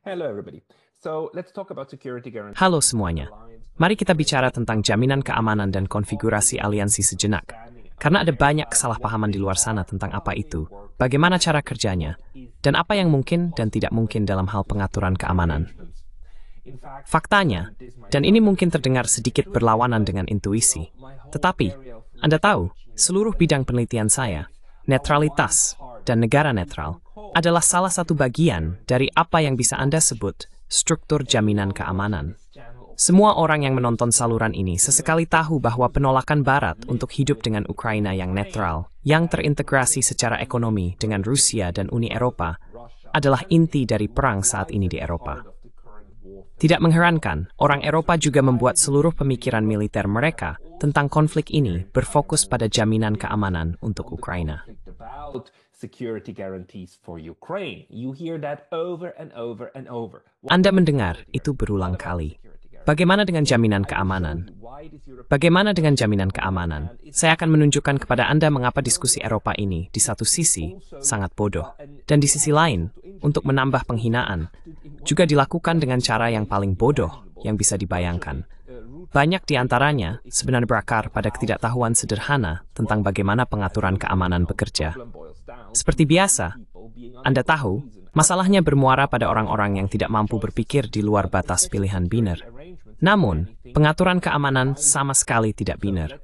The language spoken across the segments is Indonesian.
Hello, everybody. So let's talk about security guarantee. Halo semuanya. Mari kita bicara tentang jaminan keamanan dan konfigurasi aliansi sejenak. Karena ada banyak kesalahpahaman di luar sana tentang apa itu, bagaimana cara kerjanya, dan apa yang mungkin dan tidak mungkin dalam hal pengaturan keamanan. Faktanya, dan ini mungkin terdengar sedikit berlawanan dengan intuisi, tetapi Anda tahu, seluruh bidang penelitian saya, netralitas dan negara netral, adalah salah satu bagian dari apa yang bisa Anda sebut struktur jaminan keamanan. Semua orang yang menonton saluran ini sesekali tahu bahwa penolakan Barat untuk hidup dengan Ukraina yang netral, yang terintegrasi secara ekonomi dengan Rusia dan Uni Eropa, adalah inti dari perang saat ini di Eropa. Tidak mengherankan, orang Eropa juga membuat seluruh pemikiran militer mereka tentang konflik ini berfokus pada jaminan keamanan untuk Ukraina. Security guarantees for Ukraine. You hear that over and over and over. Anda mendengar itu berulang kali. Bagaimana dengan jaminan keamanan? Bagaimana dengan jaminan keamanan? Saya akan menunjukkan kepada Anda mengapa diskusi Eropa ini di satu sisi sangat bodoh, dan di sisi lain, untuk menambah penghinaan, juga dilakukan dengan cara yang paling bodoh yang bisa dibayangkan. Banyak di antaranya sebenarnya berakar pada ketidaktahuan sederhana tentang bagaimana pengaturan keamanan bekerja. Seperti biasa, Anda tahu, masalahnya bermuara pada orang-orang yang tidak mampu berpikir di luar batas pilihan biner. Namun, pengaturan keamanan sama sekali tidak biner.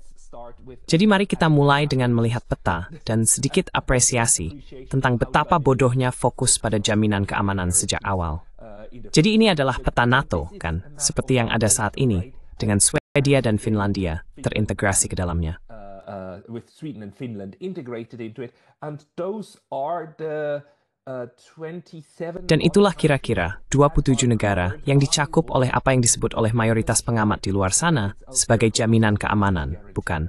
Jadi mari kita mulai dengan melihat peta dan sedikit apresiasi tentang betapa bodohnya fokus pada jaminan keamanan sejak awal. Jadi ini adalah peta NATO, kan? Seperti yang ada saat ini, dengan Swedia dan Finlandia terintegrasi ke dalamnya. With Sweden and Finland integrated into it, and those are the 27. Dan itulah kira-kira 27 negara yang dicakup oleh apa yang disebut oleh mayoritas pengamat di luar sana sebagai jaminan keamanan, bukan?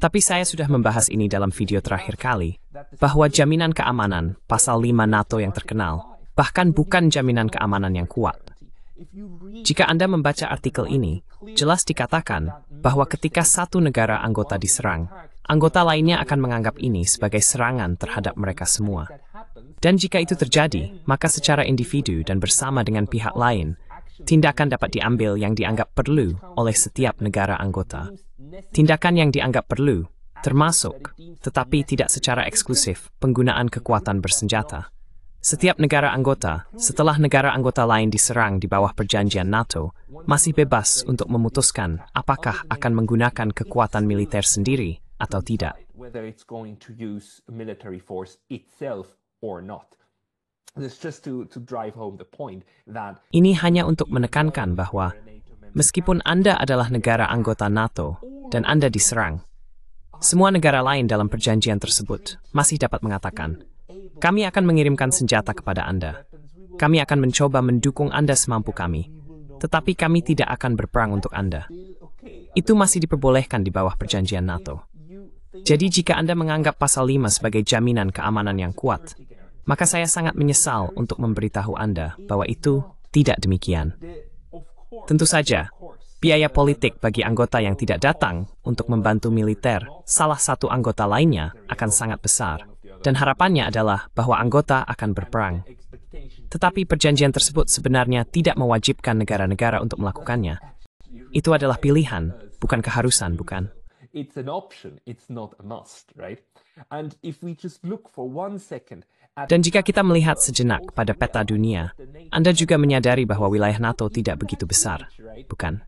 Tapi saya sudah membahas ini dalam video terakhir kali, bahwa jaminan keamanan pasal 5 NATO yang terkenal, bahkan bukan jaminan keamanan yang kuat. Jika Anda membaca artikel ini, jelas dikatakan bahwa ketika satu negara anggota diserang, anggota lainnya akan menganggap ini sebagai serangan terhadap mereka semua. Dan jika itu terjadi, maka secara individu dan bersama dengan pihak lain, tindakan dapat diambil yang dianggap perlu oleh setiap negara anggota. Tindakan yang dianggap perlu, termasuk, tetapi tidak secara eksklusif, penggunaan kekuatan bersenjata. Setiap negara anggota, setelah negara anggota lain diserang di bawah perjanjian NATO, masih bebas untuk memutuskan apakah akan menggunakan kekuatan militer sendiri atau tidak. Whether it's going to use military force itself or not. It's just to drive home the point that Ini hanya untuk menekankan bahwa meskipun Anda adalah negara anggota NATO dan Anda diserang, semua negara lain dalam perjanjian tersebut masih dapat mengatakan, kami akan mengirimkan senjata kepada Anda. Kami akan mencoba mendukung Anda semampu kami. Tetapi kami tidak akan berperang untuk Anda. Itu masih diperbolehkan di bawah perjanjian NATO. Jadi jika Anda menganggap pasal 5 sebagai jaminan keamanan yang kuat, maka saya sangat menyesal untuk memberitahu Anda bahwa itu tidak demikian. Tentu saja, biaya politik bagi anggota yang tidak datang untuk membantu militer salah satu anggota lainnya akan sangat besar. Dan harapannya adalah bahwa anggota akan berperang. Tetapi perjanjian tersebut sebenarnya tidak mewajibkan negara-negara untuk melakukannya. Itu adalah pilihan, bukan keharusan, bukan? it's an option, it's not a must, right? And if we just look for 1 second at Dan jika kita melihat sejenak pada peta dunia, Anda juga menyadari bahwa wilayah NATO tidak begitu besar, bukan?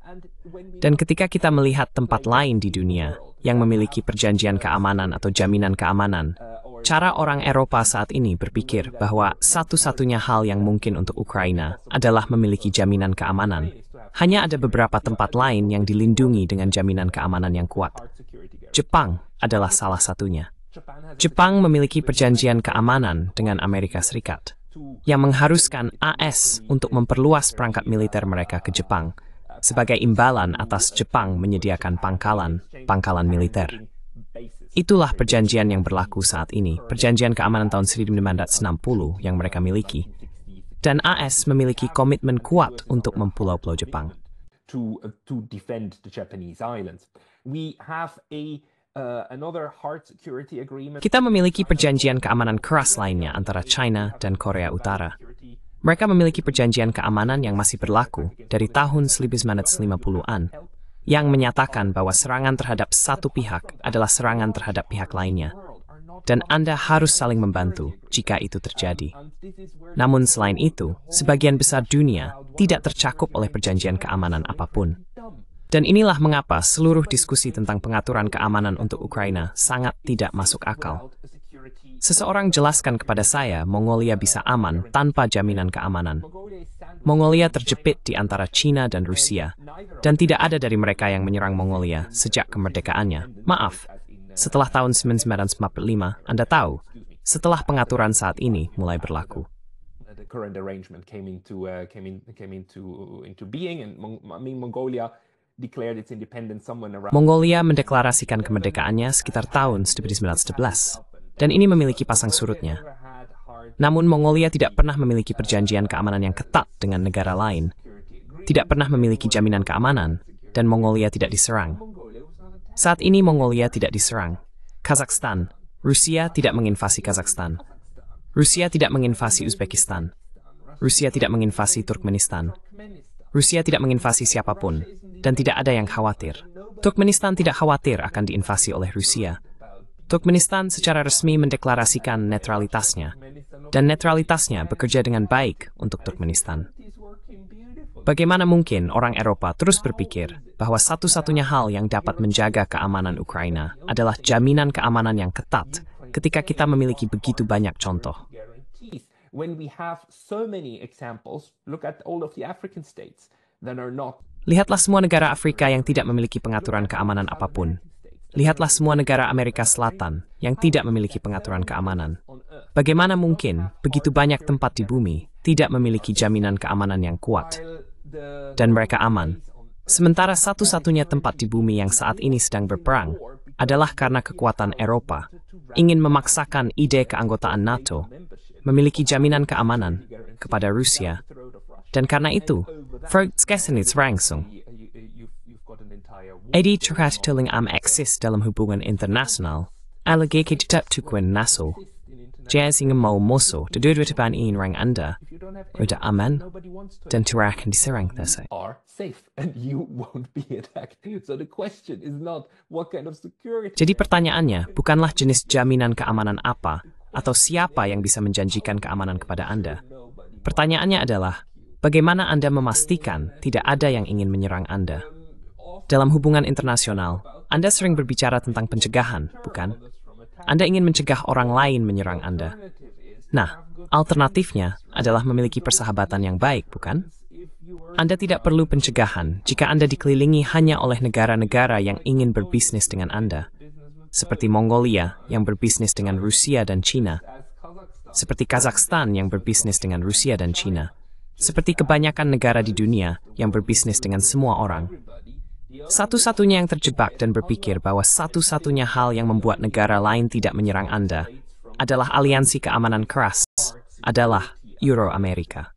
Dan ketika kita melihat tempat lain di dunia yang memiliki perjanjian keamanan atau jaminan keamanan, cara orang Eropa saat ini berpikir bahwa satu-satunya hal yang mungkin untuk Ukraina adalah memiliki jaminan keamanan. Hanya ada beberapa tempat lain yang dilindungi dengan jaminan keamanan yang kuat. Jepang adalah salah satunya. Jepang memiliki perjanjian keamanan dengan Amerika Serikat yang mengharuskan AS untuk memperluas perangkat militer mereka ke Jepang sebagai imbalan atas Jepang menyediakan pangkalan militer. Itulah perjanjian yang berlaku saat ini, perjanjian keamanan tahun 1960 yang mereka miliki. Dan AS memiliki komitmen kuat untuk mempulau-pulau Jepang. to defend the Japanese islands. We have another hard security agreement. Kita memiliki perjanjian keamanan keras lainnya antara China dan Korea Utara. Mereka memiliki perjanjian keamanan yang masih berlaku dari tahun 1950-an, yang menyatakan bahwa serangan terhadap satu pihak adalah serangan terhadap pihak lainnya, dan Anda harus saling membantu jika itu terjadi. Namun selain itu, sebagian besar dunia tidak tercakup oleh perjanjian keamanan apapun. Dan inilah mengapa seluruh diskusi tentang pengaturan keamanan untuk Ukraina sangat tidak masuk akal. Seseorang jelaskan kepada saya Mongolia bisa aman tanpa jaminan keamanan. Mongolia terjepit di antara China dan Rusia, dan tidak ada dari mereka yang menyerang Mongolia sejak kemerdekaannya. Maaf, setelah tahun 1945, Anda tahu, setelah pengaturan saat ini mulai berlaku. Mongolia mendeklarasikan kemerdekaannya sekitar tahun 1911. Dan ini memiliki pasang surutnya. Namun Mongolia tidak pernah memiliki perjanjian keamanan yang ketat dengan negara lain, tidak pernah memiliki jaminan keamanan, dan Mongolia tidak diserang. Saat ini Mongolia tidak diserang. Kazakhstan, Rusia tidak menginvasi Kazakhstan. Rusia tidak menginvasi Uzbekistan. Rusia tidak menginvasi Turkmenistan. Rusia tidak menginvasi siapapun, dan tidak ada yang khawatir. Turkmenistan tidak khawatir akan diinvasi oleh Rusia. Turkmenistan secara resmi mendeklarasikan netralitasnya, dan netralitasnya bekerja dengan baik untuk Turkmenistan. Bagaimana mungkin orang Eropa terus berpikir bahwa satu-satunya hal yang dapat menjaga keamanan Ukraina adalah jaminan keamanan yang ketat ketika kita memiliki begitu banyak contoh? Lihatlah semua negara Afrika yang tidak memiliki pengaturan keamanan apapun. Lihatlah semua negara Amerika Selatan yang tidak memiliki pengaturan keamanan. Bagaimana mungkin begitu banyak tempat di bumi tidak memiliki jaminan keamanan yang kuat, dan mereka aman? Sementara satu-satunya tempat di bumi yang saat ini sedang berperang adalah karena kekuatan Eropa ingin memaksakan ide keanggotaan NATO, memiliki jaminan keamanan kepada Rusia, dan karena itu, Vergesenitzrangsung. Edi terkateling am eksis dalam hubungan internasional, alagake tetap tukuen naso. Jaya singa mau moso, dua-dua tepan in rang Anda, udah aman, dan tidak akan diserang tasai. Jadi pertanyaannya bukanlah jenis jaminan keamanan apa, atau siapa yang bisa menjanjikan keamanan kepada Anda. Pertanyaannya adalah, bagaimana Anda memastikan tidak ada yang ingin menyerang Anda? Dalam hubungan internasional, Anda sering berbicara tentang pencegahan, bukan? Anda ingin mencegah orang lain menyerang Anda. Nah, alternatifnya adalah memiliki persahabatan yang baik, bukan? Anda tidak perlu pencegahan jika Anda dikelilingi hanya oleh negara-negara yang ingin berbisnis dengan Anda, seperti Mongolia yang berbisnis dengan Rusia dan China, seperti Kazakhstan yang berbisnis dengan Rusia dan China, seperti kebanyakan negara di dunia yang berbisnis dengan semua orang. Satu-satunya yang terjebak dan berpikir bahwa satu-satunya hal yang membuat negara lain tidak menyerang Anda adalah aliansi keamanan keras, adalah Euro-Amerika.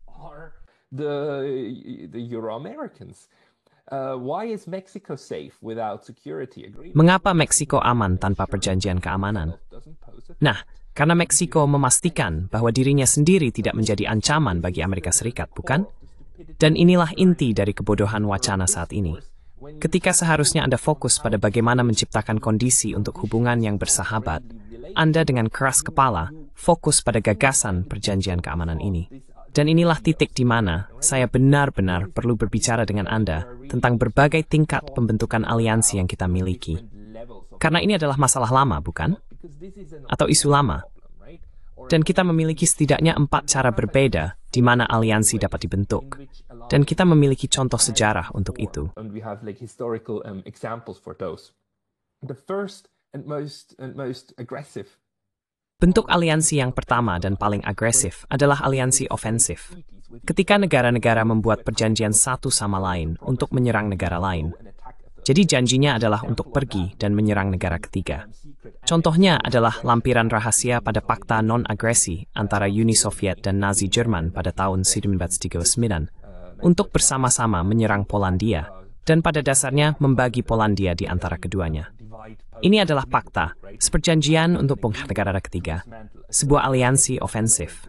Mengapa Meksiko aman tanpa perjanjian keamanan? Nah, karena Meksiko memastikan bahwa dirinya sendiri tidak menjadi ancaman bagi Amerika Serikat, bukan? Dan inilah inti dari kebodohan wacana saat ini. Ketika seharusnya Anda fokus pada bagaimana menciptakan kondisi untuk hubungan yang bersahabat, Anda dengan keras kepala fokus pada gagasan perjanjian keamanan ini. Dan inilah titik di mana saya benar-benar perlu berbicara dengan Anda tentang berbagai tingkat pembentukan aliansi yang kita miliki. Karena ini adalah masalah lama, bukan? Atau isu lama. Dan kita memiliki setidaknya 4 cara berbeda di mana aliansi dapat dibentuk. Dan kita memiliki contoh sejarah untuk itu. Bentuk aliansi yang pertama dan paling agresif adalah aliansi ofensif. Ketika negara-negara membuat perjanjian satu sama lain untuk menyerang negara lain. Jadi janjinya adalah untuk pergi dan menyerang negara ketiga. Contohnya adalah lampiran rahasia pada Fakta Non-Agresi antara Uni Soviet dan Nazi Jerman pada tahun 1939 untuk bersama-sama menyerang Polandia dan pada dasarnya membagi Polandia di antara keduanya. Ini adalah fakta, seperjanjian untuk negara ketiga, sebuah aliansi ofensif.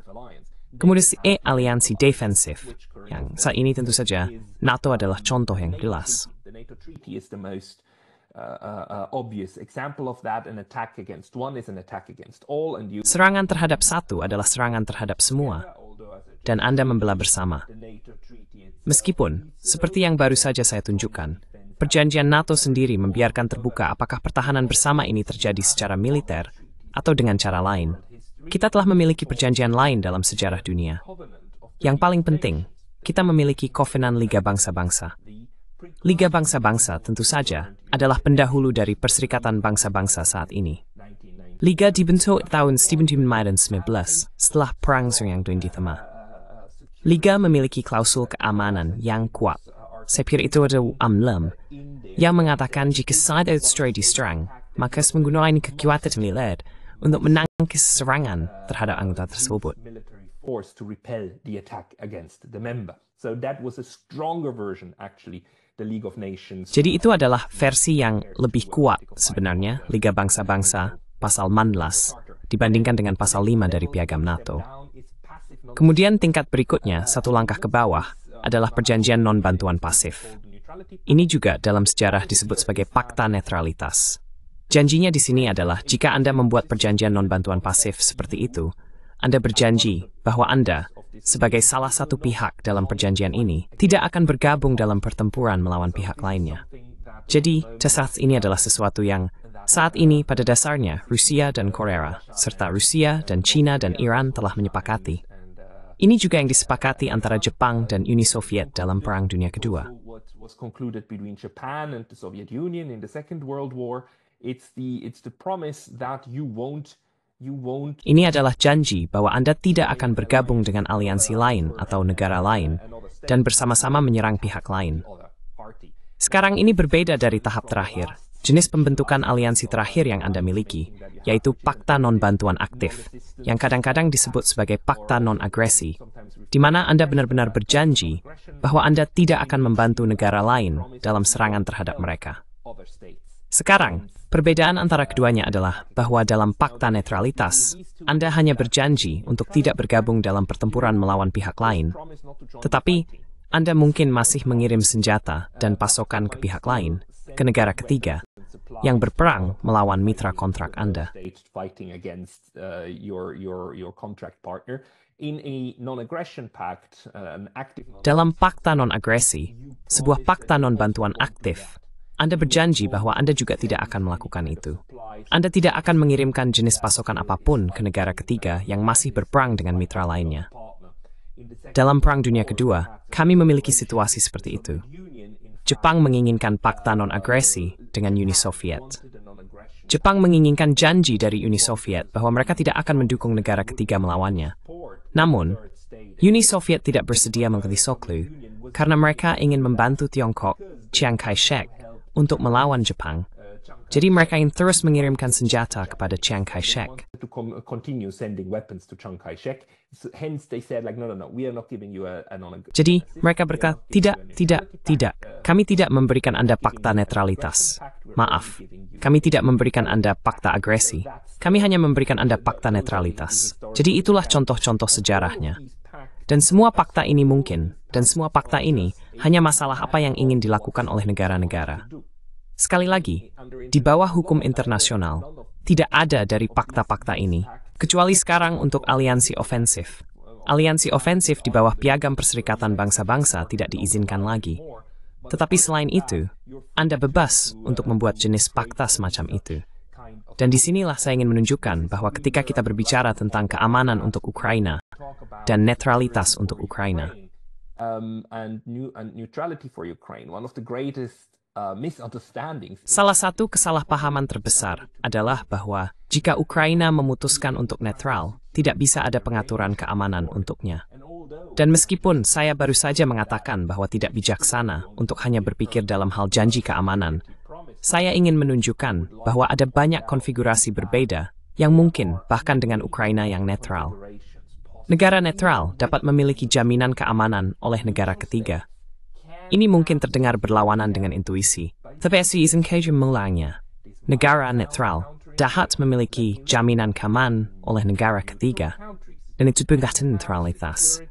Kemudian aliansi defensif, yang saat ini tentu saja NATO adalah contoh yang jelas. The NATO treaty is the most obvious example of that. An attack against one is an attack against all, and you. Serangan terhadap satu adalah serangan terhadap semua, dan Anda membelah bersama. Meskipun, seperti yang baru saja saya tunjukkan, perjanjian NATO sendiri membiarkan terbuka apakah pertahanan bersama ini terjadi secara militer atau dengan cara lain. Kita telah memiliki perjanjian lain dalam sejarah dunia. Yang paling penting, kita memiliki Kovenan Liga Bangsa-Bangsa. Liga Bangsa-Bangsa tentu saja adalah pendahulu dari Perserikatan Bangsa-Bangsa saat ini. Liga dibentuk tahun 1919 setelah Perang Seryang Dingin. Liga memiliki klausul keamanan yang kuat. Saya pikir itu ada UMLM yang mengatakan jika side Australia diserang, maka menggunakan kekuatan militer untuk menangkis serangan terhadap anggota tersebut. Force to repel the attack against the member. So that was a stronger version, actually, the League of Nations. Jadi itu adalah versi yang lebih kuat sebenarnya, Liga Bangsa-Bangsa, pasal 16, dibandingkan dengan pasal 5 dari Piagam NATO. Kemudian tingkat berikutnya, satu langkah ke bawah, adalah perjanjian non-bantuan pasif. Ini juga dalam sejarah disebut sebagai Pakta Netralitas. Janjinya di sini adalah jika Anda membuat perjanjian non-bantuan pasif seperti itu, Anda berjanji bahwa Anda, sebagai salah satu pihak dalam perjanjian ini, tidak akan bergabung dalam pertempuran melawan pihak lainnya. Jadi, saat ini adalah sesuatu yang saat ini pada dasarnya Rusia dan Korea, serta Rusia dan China dan Iran telah menyepakati. Ini juga yang disepakati antara Jepang dan Uni Soviet dalam Perang Dunia Kedua. Was concluded between Japan and the Soviet Union in the Second World War. It's the promise that you won't. Ini adalah janji bahwa Anda tidak akan bergabung dengan aliansi lain atau negara lain dan bersama-sama menyerang pihak lain. Sekarang ini berbeda dari tahap terakhir, jenis pembentukan aliansi terakhir yang Anda miliki, yaitu Pakta Non-Bantuan Aktif, yang kadang-kadang disebut sebagai Pakta Non-Agresi, di mana Anda benar-benar berjanji bahwa Anda tidak akan membantu negara lain dalam serangan terhadap mereka. Sekarang, perbedaan antara keduanya adalah bahwa dalam Pakta Netralitas, Anda hanya berjanji untuk tidak bergabung dalam pertempuran melawan pihak lain, tetapi Anda mungkin masih mengirim senjata dan pasokan ke pihak lain, ke negara ketiga, yang berperang melawan mitra kontrak Anda. Dalam Pakta Non-Agresi, sebuah Pakta Non-Bantuan Aktif, Anda berjanji bahwa Anda juga tidak akan melakukan itu. Anda tidak akan mengirimkan jenis pasokan apapun ke negara ketiga yang masih berperang dengan mitra lainnya. Dalam Perang Dunia Kedua, kami memiliki situasi seperti itu. Jepang menginginkan Pakta Non-Agresi dengan Uni Soviet. Jepang menginginkan janji dari Uni Soviet bahwa mereka tidak akan mendukung negara ketiga melawannya. Namun, Uni Soviet tidak bersedia mengganti Soklu karena mereka ingin membantu Tiongkok, Chiang Kai-shek, untuk melawan Jepang. Jadi mereka ingin terus mengirimkan senjata kepada Chiang Kai-shek. Jadi mereka berkata, tidak. Kami tidak memberikan Anda Pakta Netralitas. Maaf, kami tidak memberikan Anda Pakta Agresi. Kami hanya memberikan Anda Pakta Netralitas. Jadi itulah contoh-contoh sejarahnya. Dan semua fakta ini mungkin, dan semua fakta ini hanya masalah apa yang ingin dilakukan oleh negara-negara. Sekali lagi, di bawah hukum internasional, tidak ada dari fakta-fakta ini, kecuali sekarang untuk aliansi ofensif. Aliansi ofensif di bawah Piagam Perserikatan Bangsa-Bangsa tidak diizinkan lagi. Tetapi selain itu, Anda bebas untuk membuat jenis fakta semacam itu. Dan disinilah saya ingin menunjukkan bahwa ketika kita berbicara tentang keamanan untuk Ukraina dan netralitas untuk Ukraina, salah satu kesalahpahaman terbesar adalah bahwa jika Ukraina memutuskan untuk netral, tidak bisa ada pengaturan keamanan untuknya. Dan meskipun saya baru saja mengatakan bahwa tidak bijaksana untuk hanya berpikir dalam hal janji keamanan, saya ingin menunjukkan bahwa ada banyak konfigurasi berbeda yang mungkin bahkan dengan Ukraina yang netral. Negara netral dapat memiliki jaminan keamanan oleh negara ketiga. Ini mungkin terdengar berlawanan dengan intuisi, tapi saya ingin mengulanginya. Negara netral dapat memiliki jaminan keamanan oleh negara ketiga. dan itu pegatan netralitas.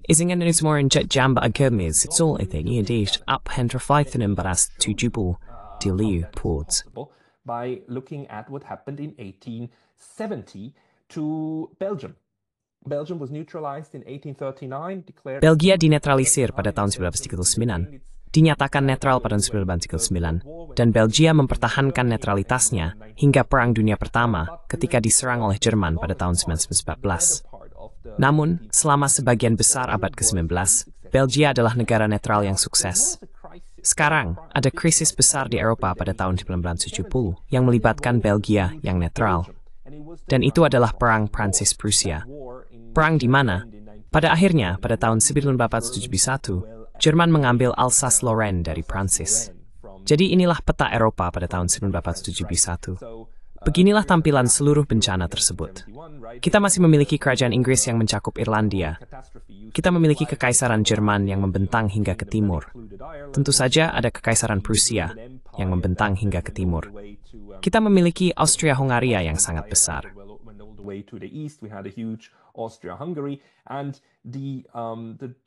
Isingen is more in jet jamba agamis, it's all I think, indeed, up Hendra Python and Baras to Jubal, Deliu ports. By looking at what happened in 1870 to Belgium. Belgium was neutralized in 1839, declared... Belgia dinetralisir pada tahun 1939, dinyatakan netral pada tahun 1939, dan Belgia mempertahankan netralitasnya hingga Perang Dunia Pertama ketika diserang oleh Jerman pada tahun 1914. Namun, selama sebagian besar abad ke-19, Belgia adalah negara netral yang sukses. Sekarang, ada krisis besar di Eropa pada tahun 1970 yang melibatkan Belgia yang netral. Dan itu adalah Perang Prancis-Prusia. Perang di mana, pada akhirnya, pada tahun 1871, Jerman mengambil Alsace-Lorraine dari Prancis. Jadi inilah peta Eropa pada tahun 1871. Beginilah tampilan seluruh bencana tersebut. Kita masih memiliki kerajaan Inggris yang mencakup Irlandia. Kita memiliki kekaisaran Jerman yang membentang hingga ke timur. Tentu saja ada kekaisaran Prusia yang membentang hingga ke timur. Kita memiliki Austria-Hungaria yang sangat besar. Way to the east, we had a huge Austria-Hungary, and the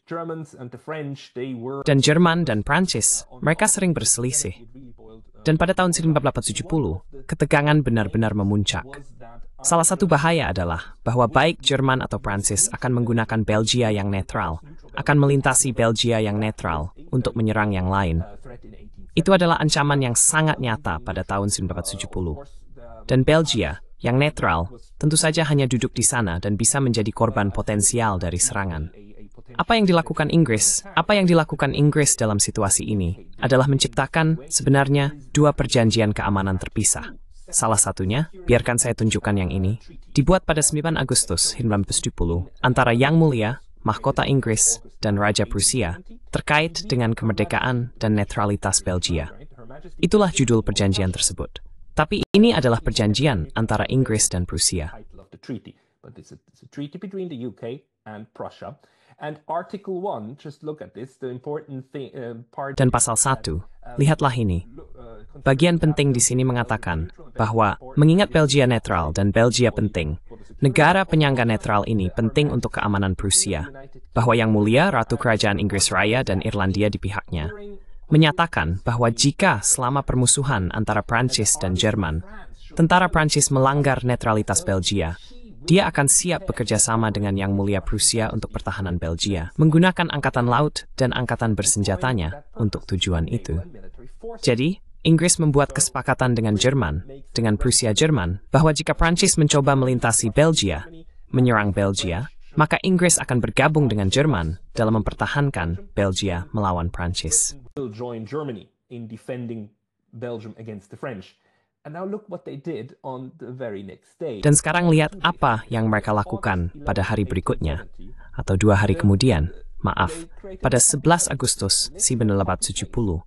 Germans and the French, they were... Dan Jerman dan Prancis, mereka sering berselisih. Dan pada tahun 1870, ketegangan benar-benar memuncak. Salah satu bahaya adalah bahwa baik Jerman atau Prancis akan menggunakan Belgia yang netral, akan melintasi Belgia yang netral untuk menyerang yang lain. Itu adalah ancaman yang sangat nyata pada tahun 1870. Dan Belgia yang netral tentu saja hanya duduk di sana dan bisa menjadi korban potensial dari serangan. Apa yang dilakukan Inggris? Apa yang dilakukan Inggris dalam situasi ini adalah menciptakan sebenarnya dua perjanjian keamanan terpisah. Salah satunya, biarkan saya tunjukkan yang ini, dibuat pada 9 Agustus 1970 antara Yang Mulia, Mahkota Inggris, dan Raja Prusia terkait dengan kemerdekaan dan netralitas Belgia. Itulah judul perjanjian tersebut. Tapi ini adalah perjanjian antara Inggris dan Prusia. Dan pasal 1, lihatlah ini. Bagian penting di sini mengatakan bahwa mengingat Belgia netral dan Belgia penting, negara penyangga netral ini penting untuk keamanan Prusia, bahwa Yang Mulia, Ratu Kerajaan Inggris Raya dan Irlandia di pihaknya, menyatakan bahwa jika selama permusuhan antara Prancis dan Jerman, tentara Prancis melanggar netralitas Belgia, dia akan siap bekerja sama dengan Yang Mulia Prusia untuk pertahanan Belgia, menggunakan angkatan laut dan angkatan bersenjatanya untuk tujuan itu. Jadi, Inggris membuat kesepakatan dengan Jerman, dengan Prusia Jerman, bahwa jika Prancis mencoba melintasi Belgia, menyerang Belgia, maka Inggris akan bergabung dengan Jerman dalam mempertahankan Belgia melawan Prancis. Dan sekarang lihat apa yang mereka lakukan pada hari berikutnya, atau 2 hari kemudian, maaf, pada 11 Agustus 1870.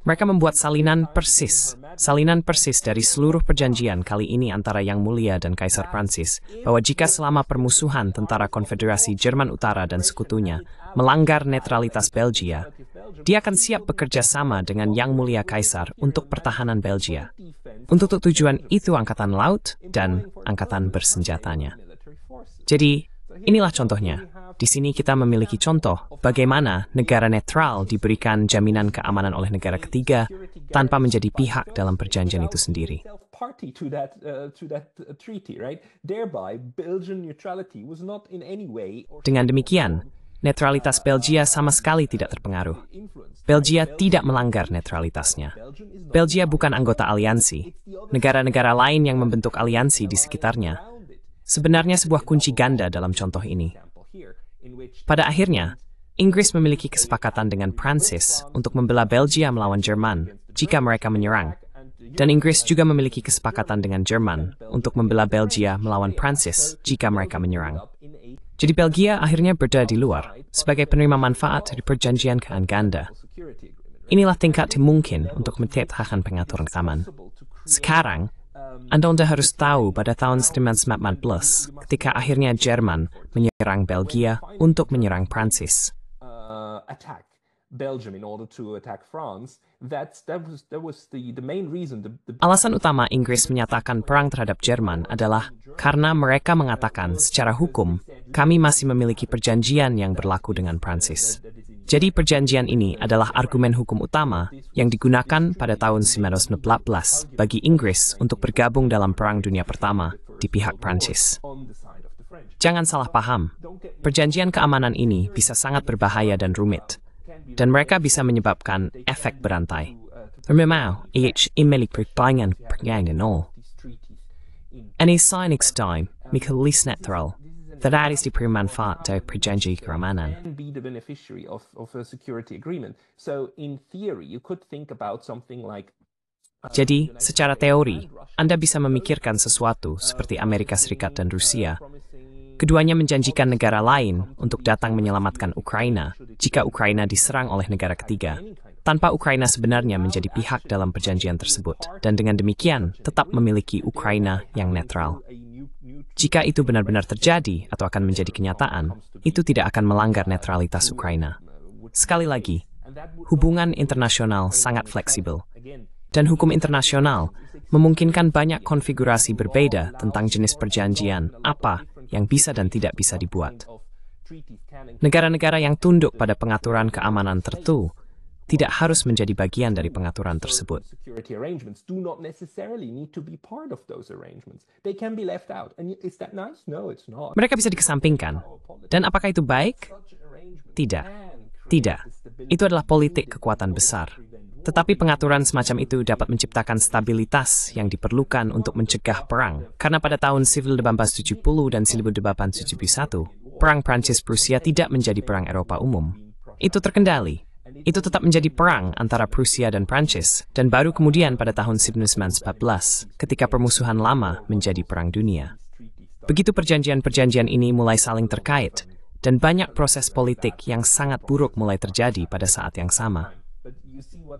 Mereka membuat salinan persis dari seluruh perjanjian kali ini antara Yang Mulia dan Kaisar Prancis, bahwa jika selama permusuhan tentara Konfederasi Jerman Utara dan sekutunya melanggar netralitas Belgia, dia akan siap bekerja sama dengan Yang Mulia Kaisar untuk pertahanan Belgia. Untuk tujuan itu angkatan laut dan angkatan bersenjatanya. Jadi, inilah contohnya. Di sini kita memiliki contoh bagaimana negara netral diberikan jaminan keamanan oleh negara ketiga tanpa menjadi pihak dalam perjanjian itu sendiri. Dengan demikian, netralitas Belgia sama sekali tidak terpengaruh. Belgia tidak melanggar netralitasnya. Belgia bukan anggota aliansi. Negara-negara lain yang membentuk aliansi di sekitarnya sebenarnya sebuah kunci ganda dalam contoh ini. Pada akhirnya, Inggris memiliki kesepakatan dengan Prancis untuk membela Belgia melawan Jerman jika mereka menyerang. Dan Inggris juga memiliki kesepakatan dengan Jerman untuk membela Belgia melawan Prancis jika mereka menyerang. Jadi Belgia akhirnya berada di luar sebagai penerima manfaat dari perjanjian keamanan ganda. Inilah tingkat mungkin untuk menciptakan pengaturan keamanan. Sekarang, Anda harus tahu pada tahun 1914 ketika akhirnya Jerman menyerang Belgia untuk menyerang Prancis. Belgium in order to attack France, that was the main reason. Alasan utama Inggris menyatakan perang terhadap Jerman adalah karena mereka mengatakan secara hukum, kami masih memiliki perjanjian yang berlaku dengan Prancis. Jadi perjanjian ini adalah argumen hukum utama yang digunakan pada tahun 1914 bagi Inggris untuk bergabung dalam Perang Dunia Pertama di pihak Prancis. Jangan salah paham, perjanjian keamanan ini bisa sangat berbahaya dan rumit, dan mereka bisa menyebabkan efek berantai. Memang, imilik perpanjangan nol. Any signing Michaelis netral, that is bermanfaat dari perjanjian keamanan. Be the beneficiary of a security agreement. So in theory, you could think about something like. Jadi, secara teori, Anda bisa memikirkan sesuatu seperti Amerika Serikat dan Rusia. Keduanya menjanjikan negara lain untuk datang menyelamatkan Ukraina jika Ukraina diserang oleh negara ketiga, tanpa Ukraina sebenarnya menjadi pihak dalam perjanjian tersebut, dan dengan demikian tetap memiliki Ukraina yang netral. Jika itu benar-benar terjadi atau akan menjadi kenyataan, itu tidak akan melanggar netralitas Ukraina. Sekali lagi, hubungan internasional sangat fleksibel, dan hukum internasional memungkinkan banyak konfigurasi berbeda tentang jenis perjanjian apa yang bisa dan tidak bisa dibuat. Negara-negara yang tunduk pada pengaturan keamanan tertentu tidak harus menjadi bagian dari pengaturan tersebut. Mereka bisa dikesampingkan. Dan apakah itu baik? Tidak. Tidak. Itu adalah politik kekuatan besar. Tetapi pengaturan semacam itu dapat menciptakan stabilitas yang diperlukan untuk mencegah perang. Karena pada tahun 1870 dan 1871, perang Prancis-Prusia tidak menjadi perang Eropa umum. Itu terkendali. Itu tetap menjadi perang antara Prusia dan Prancis, dan baru kemudian pada tahun 1914, ketika permusuhan lama menjadi perang dunia. Begitu perjanjian-perjanjian ini mulai saling terkait, dan banyak proses politik yang sangat buruk mulai terjadi pada saat yang sama.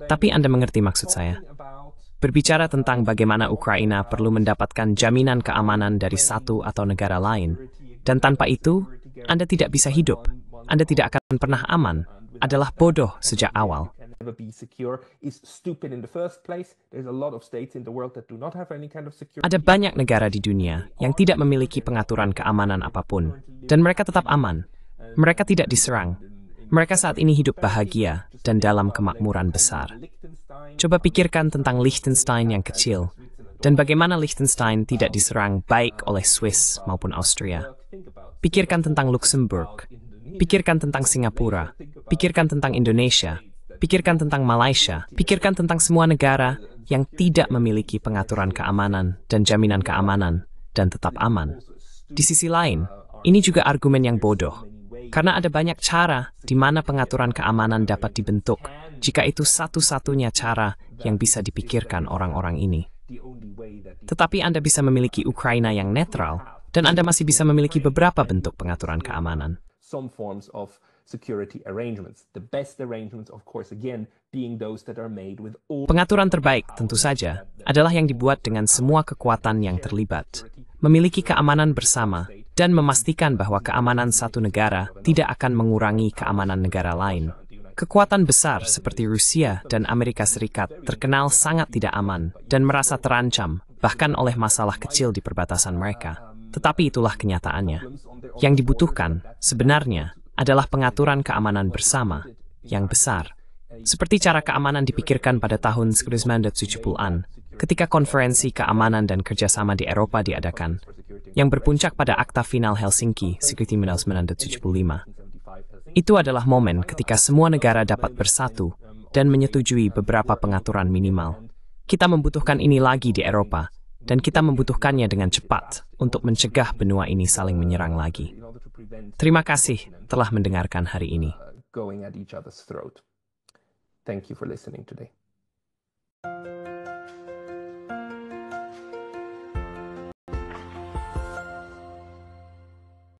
Tapi Anda mengerti maksud saya? Berbicara tentang bagaimana Ukraina perlu mendapatkan jaminan keamanan dari satu atau negara lain, dan tanpa itu, Anda tidak bisa hidup, Anda tidak akan pernah aman, adalah bodoh sejak awal. Ada banyak negara di dunia yang tidak memiliki pengaturan keamanan apapun, dan mereka tetap aman. Mereka tidak diserang. Mereka saat ini hidup bahagia dan dalam kemakmuran besar. Coba pikirkan tentang Liechtenstein yang kecil, dan bagaimana Liechtenstein tidak diserang baik oleh Swiss maupun Austria. Pikirkan tentang Luxembourg, pikirkan tentang Singapura, pikirkan tentang Indonesia, pikirkan tentang Malaysia, pikirkan tentang semua negara yang tidak memiliki pengaturan keamanan dan jaminan keamanan, dan tetap aman. Di sisi lain, ini juga argumen yang bodoh. Karena ada banyak cara di mana pengaturan keamanan dapat dibentuk, jika itu satu-satunya cara yang bisa dipikirkan orang-orang ini. Tetapi Anda bisa memiliki Ukraina yang netral, dan Anda masih bisa memiliki beberapa bentuk pengaturan keamanan. Pengaturan terbaik, tentu saja, adalah yang dibuat dengan semua kekuatan yang terlibat, memiliki keamanan bersama, dan memastikan bahwa keamanan satu negara tidak akan mengurangi keamanan negara lain. Kekuatan besar seperti Rusia dan Amerika Serikat terkenal sangat tidak aman dan merasa terancam, bahkan oleh masalah kecil di perbatasan mereka. Tetapi itulah kenyataannya. Yang dibutuhkan, sebenarnya, adalah pengaturan keamanan bersama, yang besar. Seperti cara keamanan dipikirkan pada tahun 1970-an, ketika konferensi keamanan dan kerjasama di Eropa diadakan, yang berpuncak pada Akta Final Helsinki, Security 1975. Itu adalah momen ketika semua negara dapat bersatu dan menyetujui beberapa pengaturan minimal. Kita membutuhkan ini lagi di Eropa, dan kita membutuhkannya dengan cepat untuk mencegah benua ini saling menyerang lagi. Terima kasih telah mendengarkan hari ini. Thank you for listening today.